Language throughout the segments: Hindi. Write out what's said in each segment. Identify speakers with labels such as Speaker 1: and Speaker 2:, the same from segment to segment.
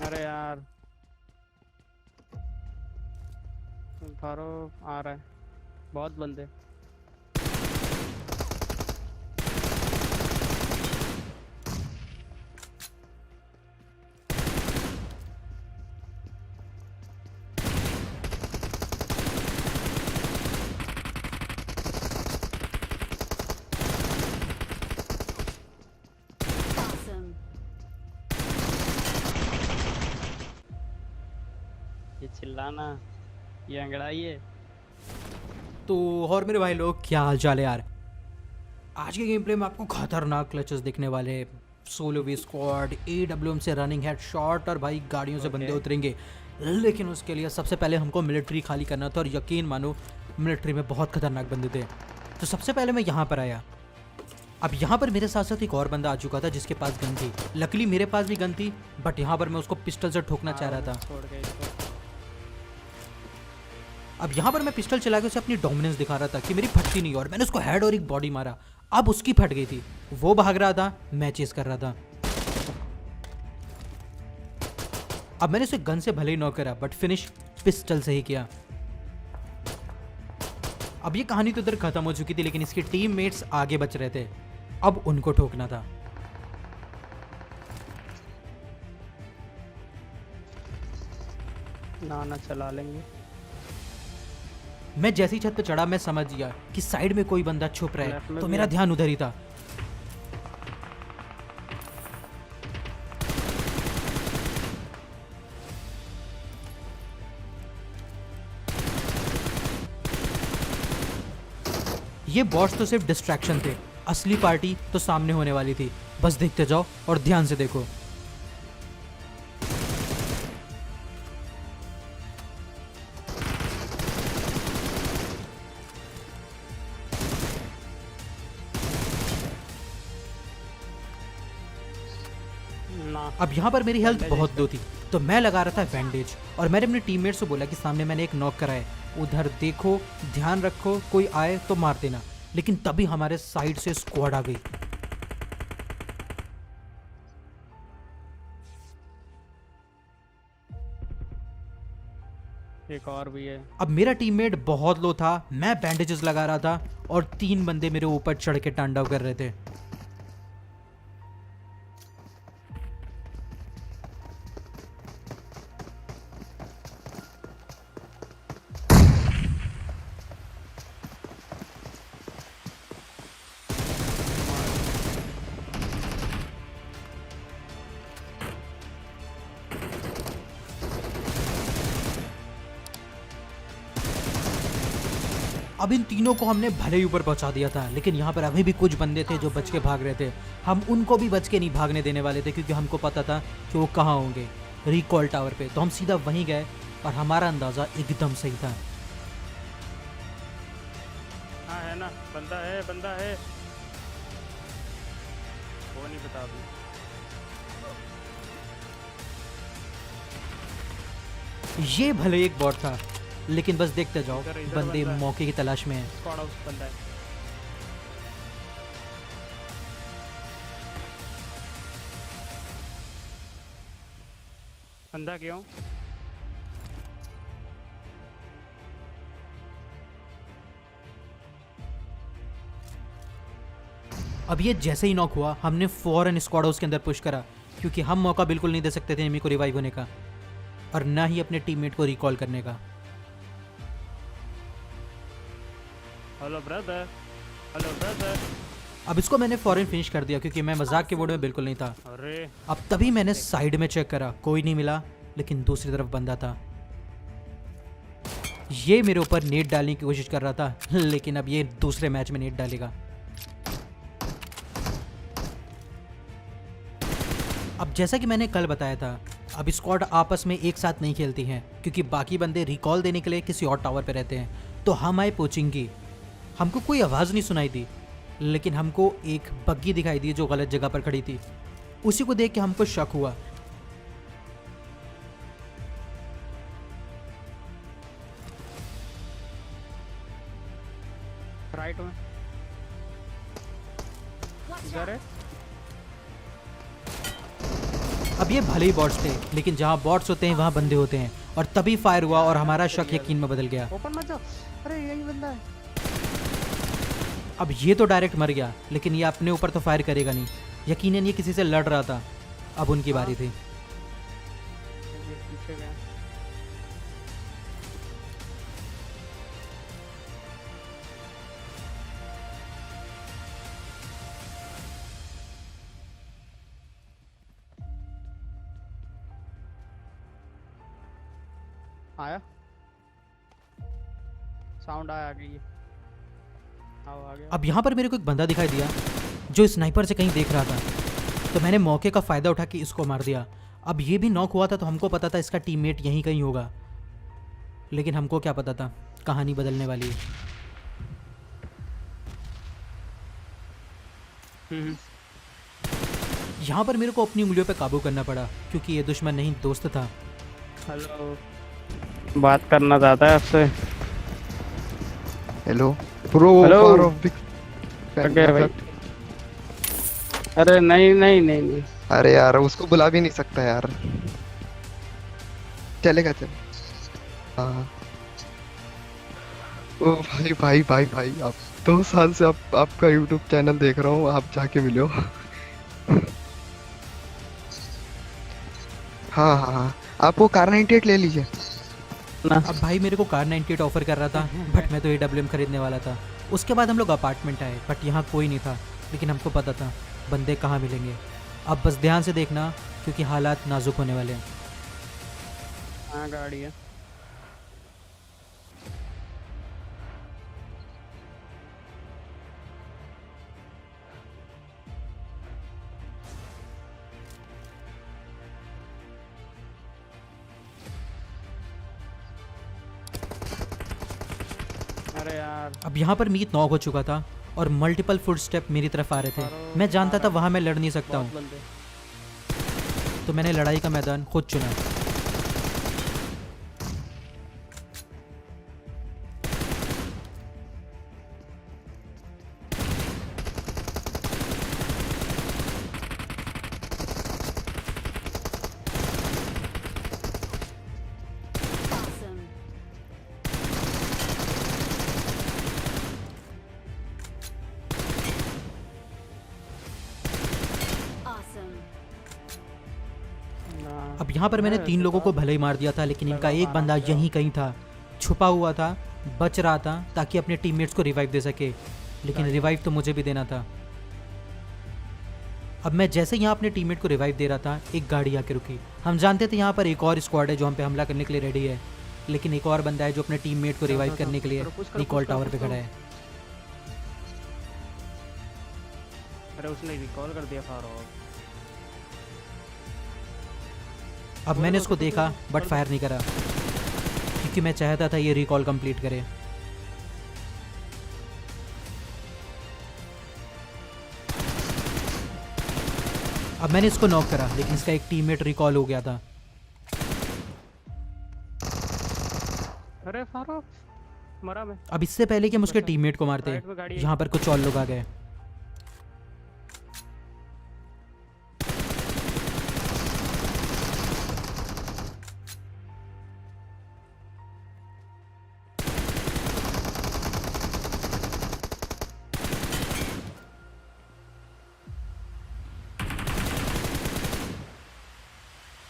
Speaker 1: अरे यार, फारो आ रहा है, बहुत बंदे।
Speaker 2: Awesome.
Speaker 1: ये चिल्लाना, ये अंगड़ाई है।
Speaker 3: तो और मेरे भाई लोग, क्या हाल चाल है यार। आज के गेम प्ले में आपको खतरनाक क्लचेस दिखने वाले हैं। सोलो वी स्क्वाड, AWM से रनिंग हेड शॉट और भाई गाड़ियों से बंदे
Speaker 1: Okay.
Speaker 3: उतरेंगे। लेकिन उसके लिए सबसे पहले हमको मिलिट्री खाली करना था और यकीन मानो मिलिट्री में बहुत खतरनाक बंदे थे। तो सबसे पहले मैं यहाँ पर आया। अब यहाँ पर मेरे साथ साथ एक और बंदा आ चुका था जिसके पास गन थी। लकीली मेरे पास भी गन थी, बट यहाँ पर मैं उसको पिस्टल से ठोकना चाह रहा था।
Speaker 1: छोड़ के इसको।
Speaker 3: अब यहाँ पर मैं पिस्टल चला के उसे अपनी डोमिनेंस दिखा रहा था कि मेरी फटती नहीं, और मैंने उसको हेड और एक बॉडी मारा। अब उसकी फट गई थी, वो भाग रहा था, मैं चेस कर रहा था। अब मैंने उसे गन से भले ही नॉक करा, बट फिनिश पिस्टल से ही किया। अब ये कहानी तो इधर खत्म हो चुकी थी, लेकिन इसके टीममेट्स आगे बच रहे थे। अब उनको ठोकना था।
Speaker 1: ना चला लेंगे।
Speaker 3: मैं जैसी छत पे चढ़ा, मैं समझ गया कि साइड में कोई बंदा छुप रहा
Speaker 1: लेफ्ट
Speaker 3: है,
Speaker 1: में
Speaker 3: तो
Speaker 1: भी
Speaker 3: मेरा
Speaker 1: है।
Speaker 3: ध्यान उधर ही था। ये बॉट्स तो सिर्फ डिस्ट्रैक्शन थे, असली पार्टी तो सामने होने वाली थी। बस देखते जाओ और ध्यान से देखो।
Speaker 1: ना
Speaker 3: अब यहाँ पर मेरी हेल्थ
Speaker 1: बैंडेज
Speaker 3: बहुत
Speaker 1: है
Speaker 3: लो थी, तो मैं लगा रहा था बैंडेज, और मैंने अपने टीममेट से बोला कि सामने मैंने एक नॉक करा है, उधर देखो, ध्यान रखो, कोई आए तो मार देना। लेकिन तभी हमारे साइड से स्क्वाड आ गई।
Speaker 1: एक और भी है।
Speaker 3: अब मेरा टीममेट बहुत लो था, मैं बैंडेजेस लगा रहा था, और 3 बंदे मेरे ऊपर चढ़ के तांडव कर रहे थे। अब इन तीनों को हमने भले ही ऊपर पहुंचा दिया था, लेकिन यहाँ पर अभी भी कुछ बंदे थे जो बच के भाग रहे थे। हम उनको भी बच के नहीं भागने देने वाले थे, क्योंकि हमको पता था कि वो कहाँ होंगे, रिकॉल टावर पे। तो हम सीधा वहीं गए, और हमारा अंदाजा एकदम सही था।
Speaker 1: हाँ है ना, बंदा है, बंदा है। वो नहीं बता अभी।
Speaker 3: ये भले एक बॉट था, लेकिन बस देखते जाओ,
Speaker 1: इधर
Speaker 3: बंदे
Speaker 1: बंदा है।
Speaker 3: मौके की तलाश में हैं।
Speaker 1: स्क्वाड हाउस बंदा है। बंदा क्यों?
Speaker 3: अब ये जैसे ही नॉक हुआ, हमने फौरन स्क्वाड हाउस के अंदर पुश करा, क्योंकि हम मौका बिल्कुल नहीं दे सकते थे एनिमी को रिवाइव होने का, और ना ही अपने टीममेट को रिकॉल करने का।
Speaker 1: Hello brother, hello brother.
Speaker 3: अब इसको मैंने फौरन फिनिश कर दिया, क्योंकि मैं मजाक के मूड में बिल्कुल नहीं था।
Speaker 1: अरे
Speaker 3: अब तभी मैंने साइड में चेक करा, कोई नहीं मिला, लेकिन दूसरी तरफ बंदा था। ये मेरे ऊपर नेट डालने की कोशिश कर रहा था, लेकिन अब ये दूसरे मैच में नेट डालेगा। अब जैसा कि मैंने कल बताया था, अब स्क्वाड आपस में एक साथ नहीं खेलती हैं, क्योंकि बाकी बंदे रिकॉल देने के लिए किसी और टावर पे रहते हैं। तो हम आए पोचिंगी। हमको कोई आवाज़ नहीं सुनाई दी, लेकिन हमको एक बग्गी दिखाई दी जो गलत जगह पर खड़ी थी। उसी को देख के हमको शक हुआ।
Speaker 1: राइट में
Speaker 2: Watch
Speaker 1: इधर
Speaker 2: out.
Speaker 1: है।
Speaker 3: अब ये भले ही बॉट्स थे, लेकिन जहाँ बॉट्स होते हैं वहाँ बंदे होते हैं, और तभी फायर हुआ और हमारा शक यकीन में बदल गया।
Speaker 1: ओपन मत जाओ। अरे यही बंदा है।
Speaker 3: अब ये तो डायरेक्ट मर गया, लेकिन ये अपने ऊपर तो फायर करेगा नहीं, यकीनन ये किसी से लड़ रहा था। अब उनकी बारी थी।
Speaker 1: ये पीछे गया। आया साउंड आया आगे ये। आओ आ गया।
Speaker 3: अब यहाँ पर मेरे को एक बंदा दिखाई दिया जो स्नाइपर से कहीं देख रहा था, तो मैंने मौके का फ़ायदा उठा के इसको मार दिया। अब ये भी नॉक हुआ था, तो हमको पता था इसका टीममेट यहीं कहीं होगा, लेकिन हमको क्या पता था कहानी बदलने वाली है।
Speaker 1: हम्म।
Speaker 3: यहाँ पर मेरे को अपनी उंगलियों पे काबू करना पड़ा, क्योंकि ये दुश्मन नहीं दोस्त था।
Speaker 1: हेलो, बात करना चाहता है आपसे।
Speaker 2: Hello bro,
Speaker 1: hello.
Speaker 2: फारो बिग
Speaker 1: ओके भाई। अरे नहीं नहीं नहीं नहीं।
Speaker 2: अरे यार उसको बुला भी नहीं सकता यार। चलेगा चल। हाँ। ओ भाई भाई भाई भाई, आप 2 साल से आपका यूट्यूब चैनल देख रहा हूँ, आप जाके मिलो। हाँ हाँ हाँ, आप वो कार 98 ले लीजिए।
Speaker 1: ना
Speaker 3: अब भाई मेरे को कार 98 ऑफर कर रहा था, बट मैं तो AWM खरीदने वाला था। उसके बाद हम लोग अपार्टमेंट आए, बट यहाँ कोई नहीं था, लेकिन हमको पता था बंदे कहाँ मिलेंगे। अब बस ध्यान से देखना, क्योंकि हालात नाजुक होने वाले हैं।
Speaker 1: हाँ गाड़ी है। अरे यार
Speaker 3: अब यहाँ पर मीत नॉक हो चुका था और मल्टीपल फुट स्टेप मेरी तरफ आ रहे थे। मैं जानता था वहाँ मैं लड़ नहीं सकता
Speaker 1: बहुत
Speaker 3: हूँ,
Speaker 1: बंदे।
Speaker 3: तो मैंने लड़ाई का मैदान खुद चुना।
Speaker 4: Awesome. Awesome.
Speaker 1: ना।
Speaker 3: अब यहाँ पर मैंने 3 लोगों को भले ही मार दिया था, लेकिन इनका एक बंदा यहीं कहीं था, छुपा हुआ था, बच रहा था ताकि अपने टीममेट्स को रिवाइव दे सके, लेकिन रिवाइव तो मुझे भी देना था। अब मैं जैसे यहाँ अपने टीममेट को रिवाइव दे रहा था, एक गाड़ी आके रुकी। हम जानते थे यहाँ पर एक और स्क्वाड है जो हम पे हमला करने के लिए रेडी है, लेकिन एक और बंदा है जो अपने टीममेट को रिवाइव करने के लिए रिकॉल टावर पे खड़ा है।
Speaker 1: अरे उसने रिकॉल कर दिया फारो।
Speaker 3: अब मैंने उसको देखा बट फायर नहीं करा, क्योंकि मैं चाहता था ये रिकॉल कंप्लीट करे। अब मैंने इसको नॉक करा, लेकिन इसका एक टीममेट रिकॉल हो गया था।
Speaker 1: अरे फारो मरा मैं।
Speaker 3: अब इससे पहले कि हम उसके
Speaker 1: बचा।
Speaker 3: टीममेट को मारते,
Speaker 1: राइट में गाड़ी है।
Speaker 3: यहाँ पर कुछ और लोग आ गए।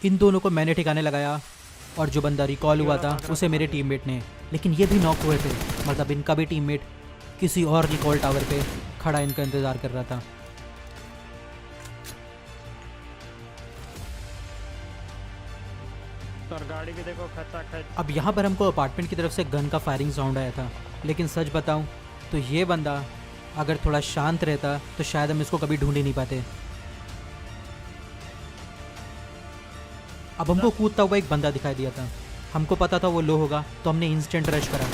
Speaker 3: इन दोनों को मैंने ठिकाने लगाया, और जो बंदा रिकॉल हुआ था उसे मेरे टीममेट ने, लेकिन ये भी नॉक हुए थे। मतलब इनका भी टीममेट किसी और रिकॉल टावर पे खड़ा इनका इंतज़ार कर रहा था।
Speaker 1: और गाड़ी भी देखो खचा खच।
Speaker 3: अब यहाँ पर हमको अपार्टमेंट की तरफ से गन का फायरिंग साउंड आया था, लेकिन सच बताऊँ तो ये बंदा अगर थोड़ा शांत रहता तो शायद हम इसको कभी ढूंढ ही नहीं पाते। अब हमको कूदता हुआ एक बंदा दिखाई दिया था, हमको पता था वो लो होगा, तो हमने इंस्टेंट रश करा,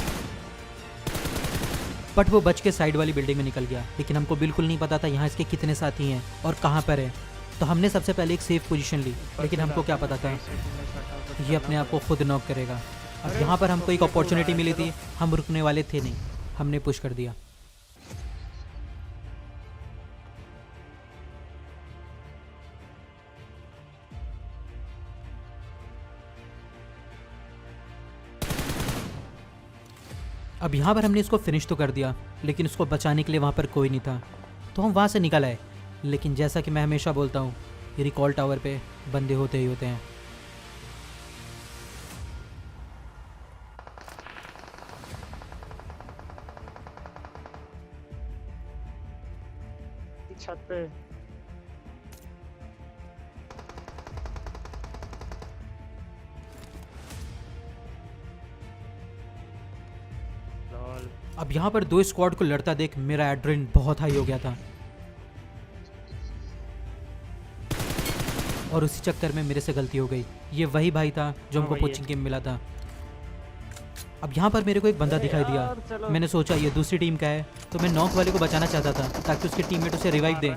Speaker 3: बट वो बच के साइड वाली बिल्डिंग में निकल गया। लेकिन हमको बिल्कुल नहीं पता था यहाँ इसके कितने साथी हैं और कहाँ पर है, तो हमने सबसे पहले एक सेफ पोजीशन ली, लेकिन हमको क्या पता था ये अपने आप को खुद नॉक करेगा। अब यहाँ पर हमको एक अपॉर्चुनिटी मिली थी, हम रुकने वाले थे नहीं, हमने पुश कर दिया। अब यहाँ पर हमने इसको फिनिश तो कर दिया, लेकिन उसको बचाने के लिए वहाँ पर कोई नहीं था, तो हम वहाँ से निकल आए। लेकिन जैसा कि मैं हमेशा बोलता हूँ, रिकॉल टावर पे बंदे होते ही होते हैं।
Speaker 1: छत पे लॉल।
Speaker 3: अब यहाँ पर 2 स्क्वाड को लड़ता देख मेरा एड्रेनलिन बहुत हाई हो गया था, और उसी चक्कर में मेरे से गलती हो गई। ये वही भाई था जो हमको
Speaker 1: वही है।
Speaker 3: कोचिंग गेम मिला था। अब यहाँ पर मेरे को एक बंदा दिखाई
Speaker 1: यार,
Speaker 3: दिया।
Speaker 1: चलो।
Speaker 3: मैंने सोचा ये दूसरी टीम का है, तो मैं नॉक वाले को बचाना चाहता था ताकि उसके टीममेट उसे रिवाइव दे।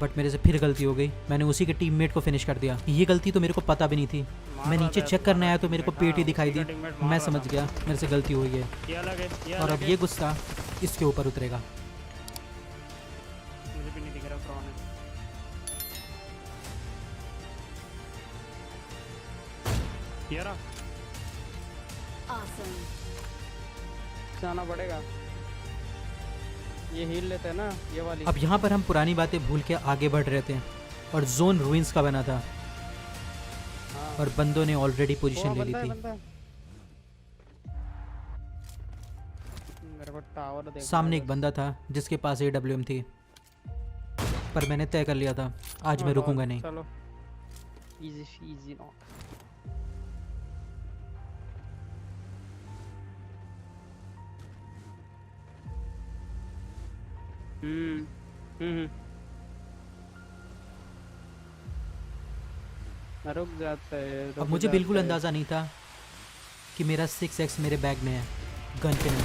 Speaker 3: बट मेरे से फिर गलती हो गई, मैंने उसी के टीममेट को फिनिश कर दिया। ये गलती तो मेरे को पता भी नहीं थी। मैं नीचे चेक करने आया तो मेरे को पेटी दिखाई दी। मैं समझ गया मेरे से गलती हुई है,
Speaker 1: ये अलग है, ये
Speaker 3: और
Speaker 1: अलग
Speaker 3: अब
Speaker 1: है।
Speaker 3: ये गुस्सा इसके ऊपर उतरेगा।
Speaker 1: मुझे भी नहीं दिख रहा कौन है। ये रहा,
Speaker 4: Awesome.
Speaker 1: जाना पड़ेगा। ये हील लेते हैं ना, ये वाली।
Speaker 3: अब यहाँ पर हम पुरानी बातें भूल के आगे बढ़ रहे थे, और जोन रूइंस का बना था,
Speaker 1: हाँ।
Speaker 3: और बंदों ने ऑलरेडी
Speaker 1: वो
Speaker 3: पोजीशन ले ली
Speaker 1: बंदा है,
Speaker 3: थी।
Speaker 1: बंदा है। मेरे को टावर देखना
Speaker 3: सामने
Speaker 1: है
Speaker 3: एक बंदा था जिसके पास AWM थी, पर मैंने तय कर लिया था आज
Speaker 1: बस।
Speaker 3: मैं रुकूंगा नहीं।
Speaker 1: चलो, इजी इजी नॉक। हम्म। रुक जाते हैं,
Speaker 3: अब
Speaker 1: रुक
Speaker 3: मुझे बिल्कुल
Speaker 1: जाते हैं।
Speaker 3: अंदाज़ा नहीं था कि मेरा 6x मेरे बैग में है, गन पे नहीं।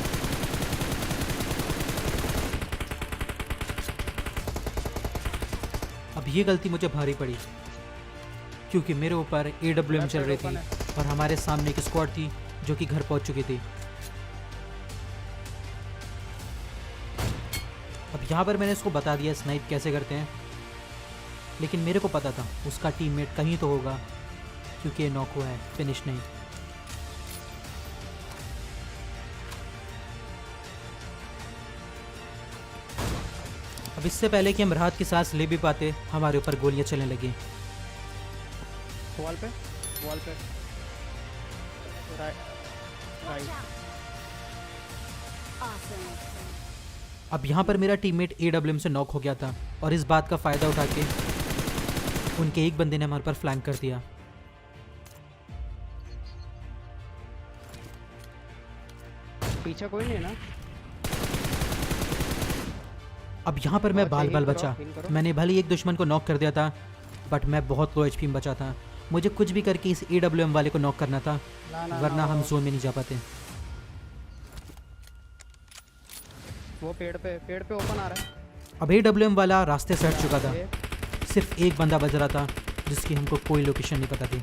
Speaker 3: अब ये गलती मुझे भारी पड़ी, क्योंकि मेरे ऊपर AWM चल रही थी और हमारे सामने एक स्क्वाड थी जो कि घर पहुंच चुकी थी। अब यहाँ पर मैंने इसको बता दिया स्नाइप कैसे करते हैं, लेकिन मेरे को पता था उसका टीममेट कहीं तो होगा, क्योंकि ये नॉक हुआ है, फिनिश नहीं। अब इससे पहले कि हम राहत की सांस ले भी पाते, हमारे ऊपर गोलियां चलने लगी।
Speaker 1: वॉल पे, वॉल पे। Right,
Speaker 4: Watch
Speaker 1: right.
Speaker 4: out. Awesome.
Speaker 3: अब यहाँ पर मेरा टीममेट AWM से नॉक हो गया था, और इस बात का फ़ायदा उठा के उनके एक बंदे ने हमारे पर फ्लैंक कर दिया।
Speaker 1: पीछे कोई नहीं है ना?
Speaker 3: अब यहाँ पर मैं
Speaker 1: अच्छा,
Speaker 3: बाल
Speaker 1: heal
Speaker 3: बाल
Speaker 1: करो,
Speaker 3: बचा।
Speaker 1: heal करो।
Speaker 3: मैंने भले ही एक दुश्मन को नॉक कर दिया था, बट मैं बहुत लो HP में बचा था। मुझे कुछ भी करके इस AWM वाले को नॉक करना था, वरना हम जोन में नहीं जा पाते।
Speaker 1: वो पेड़ पे ओपन आ रहा है।
Speaker 3: अब AWM वाला रास्ते से हट चुका था,
Speaker 1: ये,
Speaker 3: सिर्फ एक बंदा बच रहा था जिसकी हमको कोई लोकेशन नहीं पता थी।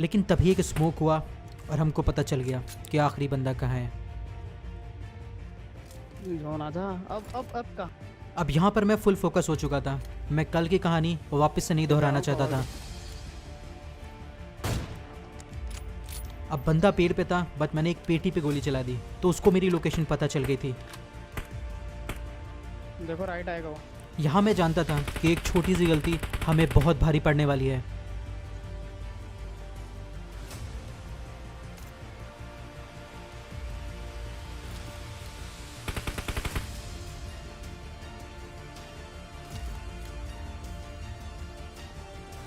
Speaker 3: लेकिन तभी एक स्मोक हुआ और हमको पता चल गया कि आखिरी बंदा कहाँ है।
Speaker 1: जोन आजा। अब का
Speaker 3: अब यहाँ पर मैं फुल फोकस हो चुका था। मैं कल की कहानी वापस से नहीं दोहराना चाहता था। अब बंदा पेड़ पे था, बट मैंने एक पेटी पे गोली चला दी तो उसको मेरी लोकेशन पता चल गई थी।
Speaker 1: देखो राइट आएगा वो।
Speaker 3: यहाँ मैं जानता था कि एक छोटी सी गलती हमें बहुत भारी पड़ने वाली है।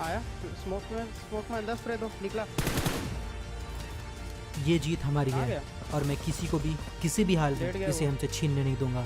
Speaker 1: आया स्मोक में अंदर स्प्रे दो, निकला।
Speaker 3: ये जीत हमारी
Speaker 1: आ
Speaker 3: है
Speaker 1: गया।
Speaker 3: और मैं किसी को भी किसी भी हाल
Speaker 1: लेट
Speaker 3: में
Speaker 1: गया
Speaker 3: इसे
Speaker 1: वो।
Speaker 3: हमसे छीनने नहीं दूंगा।